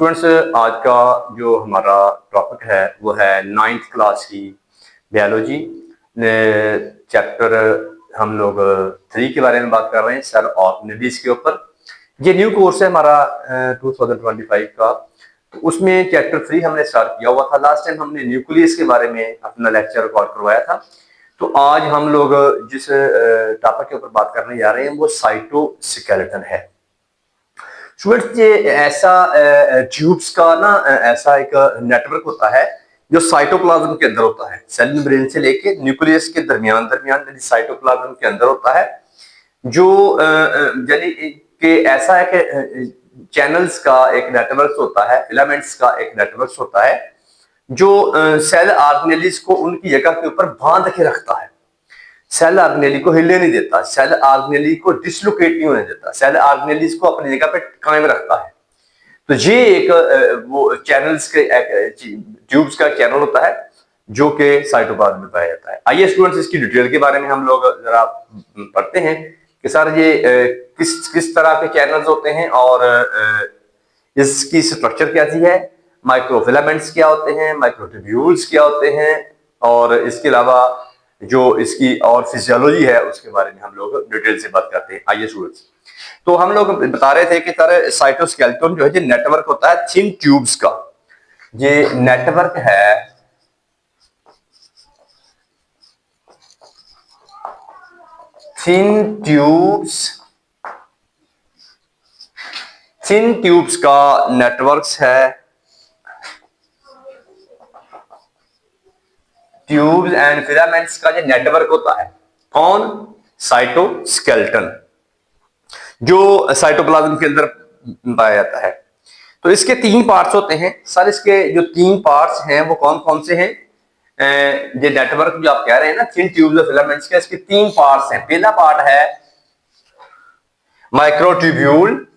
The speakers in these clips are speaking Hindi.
स्टूडेंट्स, आज का जो हमारा टॉपिक है वो है नाइन्थ क्लास की बायोलॉजी चैप्टर। हम लोग 3 के बारे में बात कर रहे हैं, सेल ऑर्गेनेलिज के ऊपर। ये न्यू कोर्स है हमारा 2025 का। तो उसमें चैप्टर 3 हमने स्टार्ट किया हुआ था। लास्ट टाइम हमने न्यूक्लियस के बारे में अपना लेक्चर रिकॉर्ड करवाया था। तो आज हम लोग जिस टॉपिक के ऊपर बात करने जा रहे हैं वो साइटोस्केलेटन है। स्टूडेंट्स, ये ऐसा ट्यूब्स का ना ऐसा एक नेटवर्क होता है जो साइटोप्लाज्म के अंदर होता है। सेल मेम्ब्रेन से लेके न्यूक्लियस के दरमियान साइटोप्लाज्म के अंदर होता है, जो यानी कि ऐसा है कि चैनल्स का एक नेटवर्क होता है, फिलामेंट्स का एक नेटवर्क होता है जो सेल ऑर्गेनेलिज को उनकी जगह के ऊपर बांध के रखता है। सेल ऑर्गेनेली को हिले नहीं देता, सेल ऑर्गेनेली को डिसलोकेट नहीं होने देता, सेल ऑर्गेनेली को अपनी जगह पे कायम रखता है। तो ये एक वो चैनल्स के ट्यूब्स का चैनल होता है जो कि साइटोप्लाज्म में पाया जाता है। आइए स्टूडेंट्स, इसकी डिटेल के बारे में हम लोग जरा पढ़ते हैं कि सर ये किस किस तरह के चैनल्स होते हैं और इसकी स्ट्रक्चर कैसी है, माइक्रोफिलामेंट्स क्या होते हैं, माइक्रोट्यूब्यूल्स क्या होते हैं, और इसके अलावा जो इसकी और फिजियोलॉजी है उसके बारे में हम लोग डिटेल से बात करते हैं। आइए स्टूडेंट्स, तो हम लोग बता रहे थे कि सर साइटोस्केलेटन जो है ये नेटवर्क होता है थिन ट्यूब्स का। ये नेटवर्क है थिन ट्यूब्स का नेटवर्क्स है, ट्यूब्स एंड फिलामेंट्स का जो नेटवर्क होता है। कौन? साइटोस्केलेटन, जो साइटोप्लाज्म के अंदर पाया जाता है। तो इसके 3 पार्ट्स होते हैं सर। इसके जो 3 पार्ट्स हैं वो कौन कौन से हैं? ये नेटवर्क जो आप कह रहे हैं ना थिन ट्यूब्स और फिलामेंट्स के, इसके 3 पार्ट्स हैं। पहला पार्ट है माइक्रोट्यूब्यूल,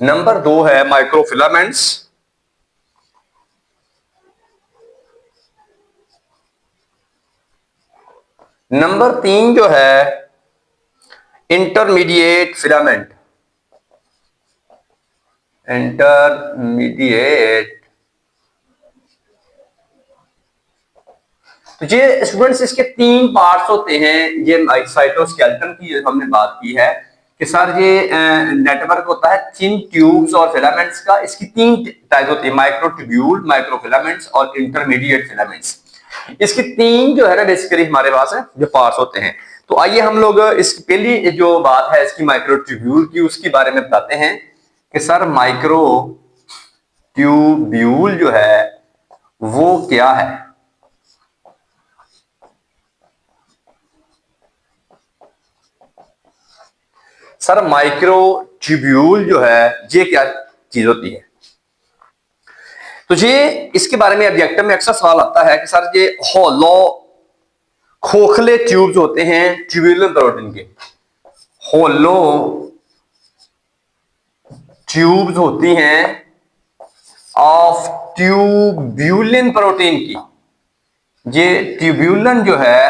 नंबर 2 है माइक्रोफिलामेंट्स, नंबर 3 जो है इंटरमीडिएट फिलामेंट। तो ये स्टूडेंट्स इसके 3 पार्ट्स होते हैं। ये साइटोस्केलेटन की हमने बात की है कि सर ये नेटवर्क होता है थिन ट्यूब्स और फिलामेंट्स का। इसकी 3 टाइप होती है, माइक्रोट्यूब्यूल, माइक्रोफिलामेंट्स और इंटरमीडिएट फिलामेंट्स। इसकी 3 जो है ना बेसिकली हमारे पास है जो पार्ट्स होते हैं। तो आइए हम लोग इस पहली जो बात है इसकी माइक्रोट्यूब्यूल की उसके बारे में बताते हैं कि सर माइक्रोट्यूब्यूल जो है वो क्या है। सर माइक्रोट्यूब्यूल जो है ये क्या चीज होती है? तो ये इसके बारे में ऑब्जेक्टिव में अक्सर सवाल आता है कि सर ये होलो खोखले ट्यूब्स होते हैं ट्यूब्यूलर प्रोटीन के। होलो ट्यूब्स होती हैं ऑफ ट्यूब्यूलिन प्रोटीन की। ये ट्यूब्यूलन जो है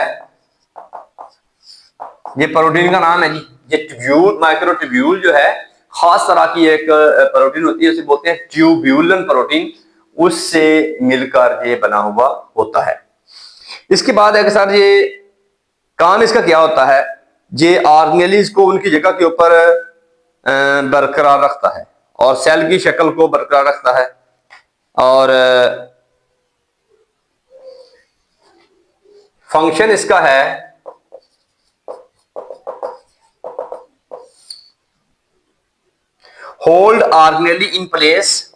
ये प्रोटीन का नाम है जी। ये ट्यूब्यूल, माइक्रोट्यूब्यूल जो है खास तरह की एक प्रोटीन होती है, उसे बोलते हैं ट्यूब्यूलन प्रोटीन। उससे मिलकर ये बना हुआ होता है। इसके बाद है कि सर ये काम इसका क्या होता है? ये ऑर्गेनेलिज को उनकी जगह के ऊपर बरकरार रखता है और सेल की शक्ल को बरकरार रखता है, और फंक्शन इसका है hold organelle in place,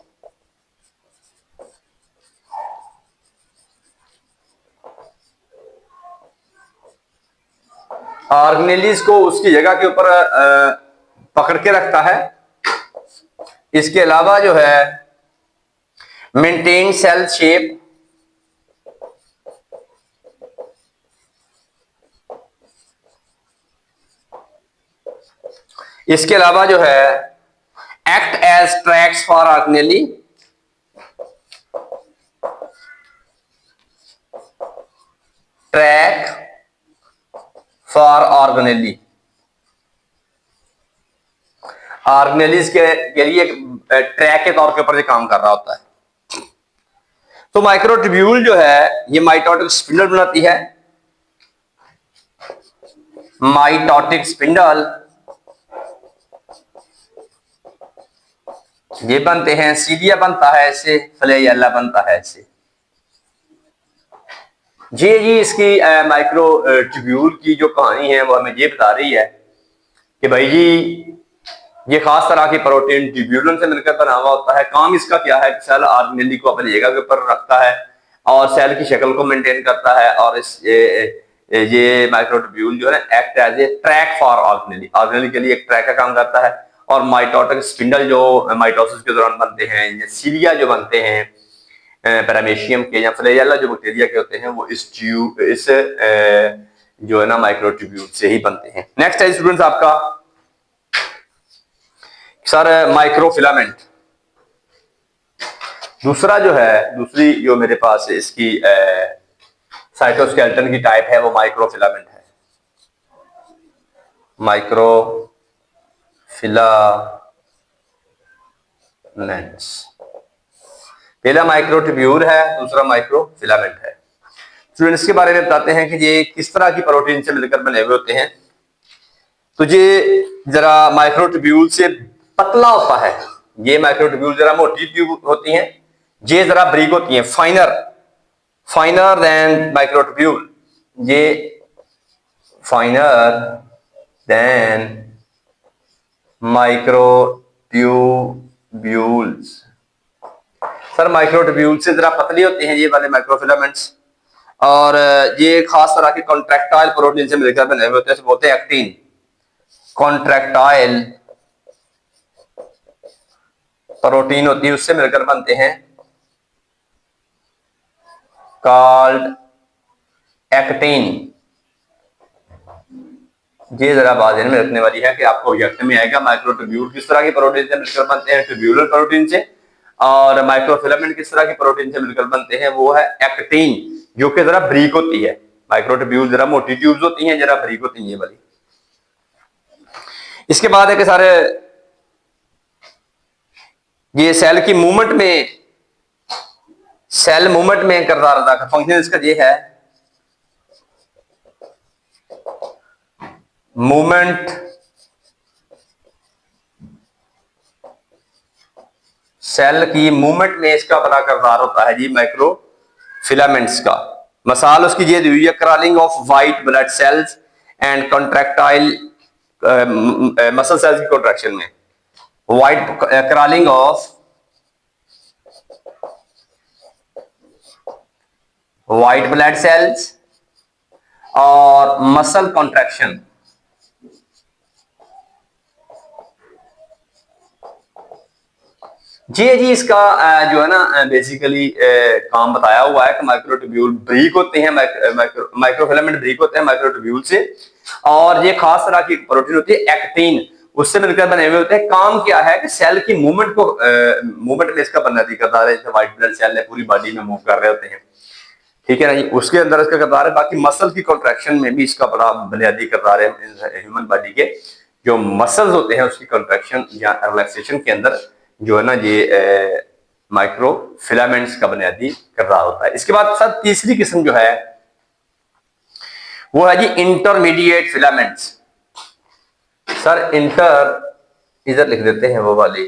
organelles को उसकी जगह के ऊपर पकड़ के रखता है। इसके अलावा जो है मेंटेन सेल शेप, इसके अलावा जो है act as tracks for organelle, track for organelle. Organelles के लिए ट्रैक के तौर के ऊपर ये काम कर रहा होता है। तो माइक्रोट्यूब्यूल जो है ये माइटोटिक स्पिंडल बनाती है। माइटोटिक स्पिंडल ये बनते हैं, सीलिया बनता है इससे, फ्लैजेला बनता है इससे। जी इसकी माइक्रोट्यूब्यूल की जो कहानी है वो हमें ये बता रही है कि भाई जी ये खास तरह की प्रोटीन ट्यूब्यूलन से मिलकर बना हुआ होता है। काम इसका क्या है? सेल ऑर्गेनेली को अपनी जगह के ऊपर रखता है और सेल की शक्ल को मेंटेन करता है, और इस ये माइक्रोट्यूब्यूल जो है act as a track for organelle, organelle के लिए एक ट्रैक का काम करता है। और माइटोटिक स्पिंडल जो माइटोसिस के दौरान बनते हैं, ये सीलिया जो बनते हैं पैरामेशियम के या फ्लैजेला जो बैक्टीरिया के होते हैं, वो इस जो है ना माइक्रोट्यूब्यूल से ही बनते हैं। नेक्स्ट है स्टूडेंट्स आपका सर माइक्रोफिलामेंट। दूसरा जो है, दूसरी जो मेरे पास इसकी साइटोस्केलेटन की टाइप है वो माइक्रोफिलामेंट है। माइक्रोफिलामेंट्स, पहला माइक्रोट्यूब्यूल है, दूसरा माइक्रोफिलामेंट है। स्टूडेंट्स इसके बारे में बताते हैं कि ये किस तरह की प्रोटीन से मिलकर बने हुए होते हैं। तो ये जरा माइक्रोट्यूब्यूल से पतला होता है, ये माइक्रोट्यूब्यूल जरा मोटी ट्यूब होती हैं, ये जरा ब्रीक होती हैं, फाइनर देन माइक्रोट्यूब्यूल, ये finer than microtubules. Sir microtubule से जरा पतली होती हैं ये वाले माइक्रोफिलामेंट्स, और ये खास तरह के कॉन्ट्रैक्टाइल प्रोटीन से मिलकर बने हुए होते हैं, बोलते हैं एक्टिन। कॉन्ट्रैक्टाइल प्रोटीन होती है, उससे मिलकर बनते हैं, कॉल्ड एक्टिन। ये जरा बात में रखने वाली है कि आपको ऑब्जेक्ट में आएगा माइक्रोट्यूब्यूल किस तरह की प्रोटीन से मिलकर बनते हैं, ट्यूब्यूलर प्रोटीन से, और माइक्रोफिलामेंट किस तरह की प्रोटीन से मिलकर बनते हैं, वो है एक्टिन, जो कि जरा ब्रीक होती है। माइक्रोट्यूब्यूल जरा मोटी ट्यूब्स होती हैं, जरा ब्रीक होती हैं ये वाली। इसके बाद है कि सारे ये सेल की मूवमेंट में, सेल मूवमेंट में किरदार अदा कर, फंक्शन इसका ये है मूवमेंट, सेल की मूवमेंट में इसका बड़ा किरदार होता है जी माइक्रोफिलामेंट्स का। मिसाल उसकी ये दी हुई है, crawling of white blood cells and contractile muscle cells की कॉन्ट्रैक्शन में, white crawling of white blood cells और मसल कॉन्ट्रैक्शन। जी इसका जो है ना बेसिकली काम बताया हुआ है कि माइक्रोट्यूब्यूल ब्रीक होते हैं, माइक्रोफिलामेंट ब्रीक होते हैं माइक्रोट्यूब्यूल से, और ये खास तरह की प्रोटीन होती है एक्टिन, उससे मिलकर बने हुए होते हैं। काम क्या है कि सेल की मूवमेंट को मूवमेंट में इसका बुनियादी किरदार है, जैसे व्हाइट ब्लड सेल है पूरी बॉडी में मूव कर रहे होते हैं, ठीक है ना जी, उसके अंदर इसका किरदार है। बाकी मसल की कॉन्ट्रैक्शन में भी इसका बड़ा बुनियादी किरदार है। ह्यूमन बॉडी के जो मसल्स होते हैं उसकी कॉन्ट्रैक्शन या रिलैक्सेशन के अंदर जो है ना ये माइक्रोफिलामेंट्स का बुनियादी किरदार होता है। इसके बाद सर तीसरी किस्म जो है वो है जी इंटरमीडिएट फिलामेंट्स। सर इधर लिख देते हैं वो वाली,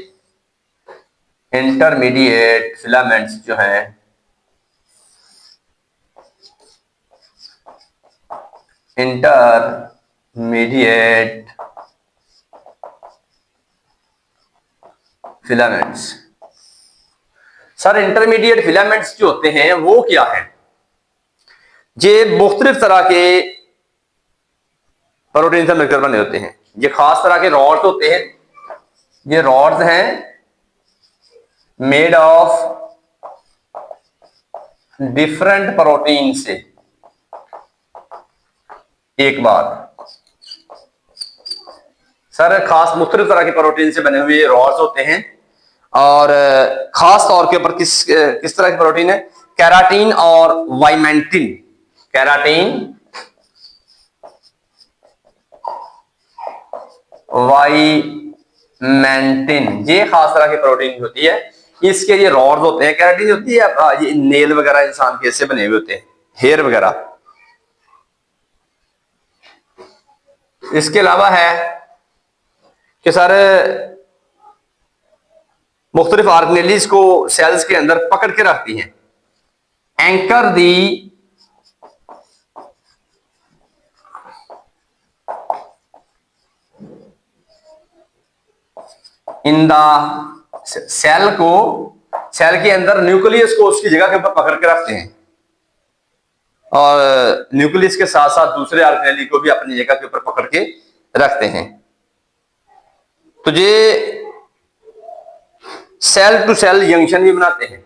इंटरमीडिएट फिलामेंट्स जो हैं intermediate filaments. Sir intermediate filaments जो होते हैं वो क्या है? ये मुख्तलिफ तरह के प्रोटीन से मिलकर बने होते हैं। ये खास तरह के रॉड्स होते हैं, ये रॉड्स हैं मेड ऑफ डिफरेंट प्रोटीन से। एक बात सर खास मुख्तलिफ तरह के प्रोटीन से बने हुए रॉड्स होते हैं, और खास तौर के ऊपर किस तरह की प्रोटीन है? केराटिन और वाइमेंटिन। केराटिन वाइमेंटिन मेंटिन, ये खास तरह की प्रोटीन होती है। इसके ये रॉड्स होते हैं, केराटिन होती है, ये नेल वगैरह इंसान के इससे बने हुए होते हैं, हेयर वगैरह। इसके अलावा है कि सर मुख्तलिफ ऑर्गेनेलीज को सेल्स के अंदर पकड़ के रखती हैं। Anchor the in the cell को, सेल के अंदर न्यूक्लियस को उसकी जगह के ऊपर पकड़ के रखते हैं, और न्यूक्लियस के साथ साथ दूसरे ऑर्गेनेली को भी अपनी जगह के ऊपर पकड़ के रखते हैं। तो ये सेल टू सेल जंक्शन भी बनाते हैं,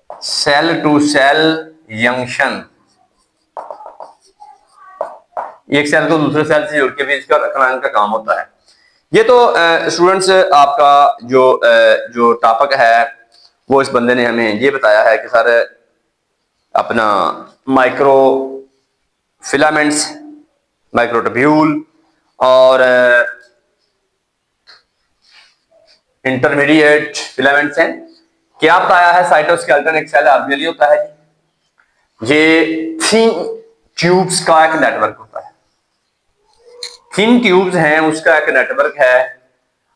सेल टू सेल जंक्शन, एक सेल को दूसरे सेल से जोड़ के भी इसका रखना इनका काम होता है। ये तो स्टूडेंट्स आपका जो टॉपिक है वो इस बंदे ने हमें ये बताया है कि सर अपना माइक्रो फिलामेंट्स, माइक्रोट्यूब्यूल और इंटरमीडिएट फिलामेंट्स हैं। क्या बताया है, साइटोस्केलेटन एक सेल ऑर्गेनेली होता है जी, ये थिन ट्यूब्स का एक नेटवर्क होता है, थिन ट्यूब्स हैं उसका एक नेटवर्क है,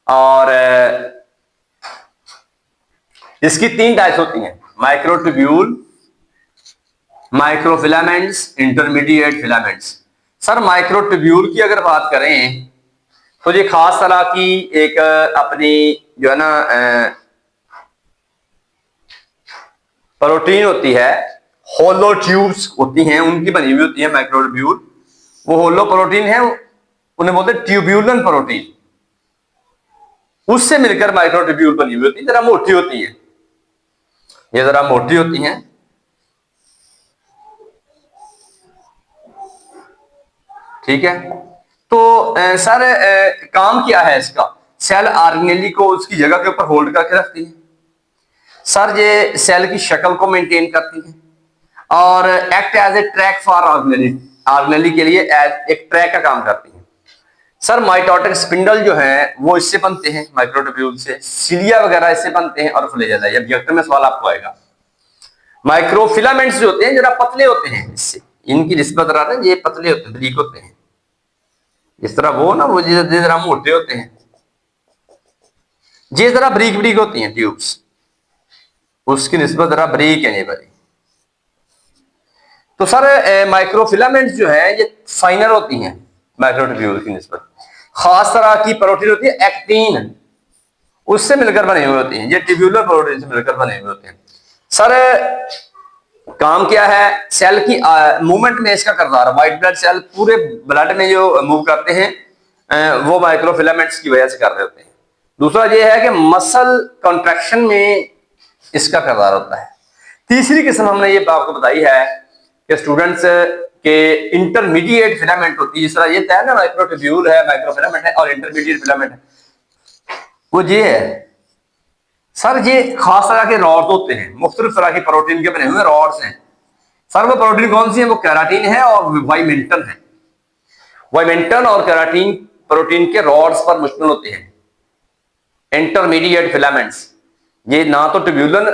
और इसकी 3 टाइप्स होती हैं, microtubule, microfilaments, intermediate filaments. Sir microtubule की अगर बात करें तो ये खास तरह की एक अपनी जो है ना प्रोटीन होती है, होलो ट्यूब्स होती हैं, उनकी बनी हुई होती है माइक्रोट्यूब्यूल। वो होलो प्रोटीन है, उन्हें बोलते हैं ट्यूब्यूलन प्रोटीन, उससे मिलकर माइक्रोट्यूब्यूल बनी हुई होती है, जरा मोटी होती है, ये जरा मोटी होती हैं। ठीक है, तो सर काम क्या है इसका, सेल ऑर्गेनेली को उसकी जगह के ऊपर होल्ड करके रखती है। सर ये सेल की शक्ल को मेंटेन करती है और act as a track for organelle, organelle के लिए एज एक ट्रैक का काम करती है। सर माइटोटिक स्पिंडल जो है वो इससे बनते हैं, माइक्रोट्यूब्यूल से, सिलिया वगैरह इससे बनते हैं, और फ्लैजेला, ये ऑब्जेक्टिव में सवाल आपको आएगा। माइक्रोफिलामेंट्स जो होते हैं जरा पतले होते हैं, इससे इनकी निस्बत रहा है, ये पतले होते हैं, बारीक होते हैं, इस तरह वो ना वो जरा मोटे होते हैं, ये जरा बारीक बारीक होती हैं ट्यूब्स, उसकी निस्बत जरा बारीक है ये बड़ी। तो सर माइक्रोफिलामेंट्स जो है ये फाइनर होती हैं माइक्रोट्यूब्यूल की निस्बत, खास तरह की प्रोटीन होती है एक्टिन, उससे मिलकर बने हुए होते हैं, ये ट्यूब्यूलर प्रोटीन से मिलकर बने हुए होते हैं। सर काम क्या है, सेल की मूवमेंट में इसका किरदार, व्हाइट ब्लड सेल पूरे ब्लड में जो मूव करते हैं वो माइक्रोफिलामेंट्स की वजह से कर रहे होते हैं। दूसरा ये है कि मसल कॉन्ट्रैक्शन में इसका किरदार होता है। तीसरी किस्म हमने ये आपको बताई है कि स्टूडेंट्स के इंटरमीडिएट फिलामेंट होती है, जिस तरह ये तय है ना, माइक्रोट्यूब्यूल है, माइक्रोफिलामेंट है और इंटरमीडिएट फिलामेंट है, वो ये है। सर ये खास तरह के रॉड्स होते हैं, मुख्तलिफ तरह के प्रोटीन के बने हुए रॉड्स हैं। सर वो प्रोटीन कौन सी है, वो केराटिन है और वाइमेंटन है। वाइमेंटन और केराटिन प्रोटीन के रॉड्स पर मुश्तमिल होते हैं। इंटरमीडिएट फिलामेंट्स, ये ना तो ट्यूब्यूलन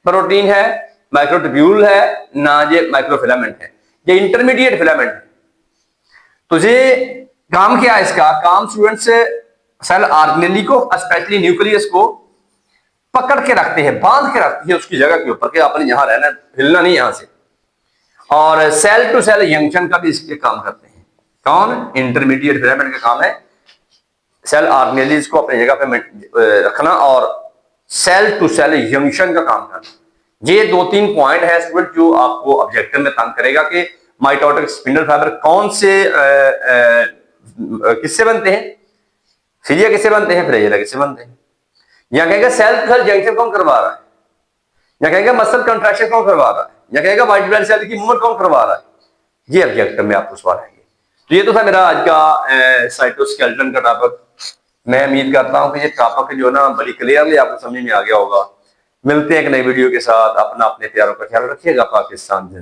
प्रोटीन है, माइक्रोट्यूब्यूल है, ना ये माइक्रोफिलामेंट है, ये इंटरमीडिएट फिलामेंट है। तो ये काम क्या है, इसका काम स्टूडेंट्स सेल ऑर्गेनेली को, स्पेशली न्यूक्लियस को पकड़ के रखते हैं, बांध के रखती है उसकी जगह के ऊपर कि आपने यहां रहना, हिलना नहीं यहां से। और सेल टू सेल जंक्शन का भी इसके काम करते हैं। कौन, इंटरमीडिएट फिलामेंट का काम है सेल ऑर्गेनेलीज को अपनी जगह पे रखना और सेल टू सेल जंक्शन का काम करना। ये 2-3 पॉइंट है स्टूडेंट जो आपको ऑब्जेक्टिव में तंग करेगा कि माइटोटिक स्पिंडल फाइबर कौन से किससे बनते हैं, सिलिया किससे बनते हैं, फ्लैजेला किससे बनते हैं। या कहेगा सेल टू सेल जंक्शन कौन करवा रहा है, या कहेगा मसल कंट्रैक्शन कौन करवा रहा है, या कहेगा व्हाइट ब्लड सेल की मूवमेंट कौन करवा रहा है। ये ऑब्जेक्टिव में आपको सवाल आएंगे। तो ये तो था मेरा आज का साइटोस्केलेटन का टॉपिक। मैं उम्मीद करता हूं कि ये टॉपिक जो ना बड़ी क्लियरली आपको समझ में आ गया होगा। मिलते हैं एक नई वीडियो के साथ, अपने प्यारों का ख्याल रखिएगा। पाकिस्तान जिंदाबाद।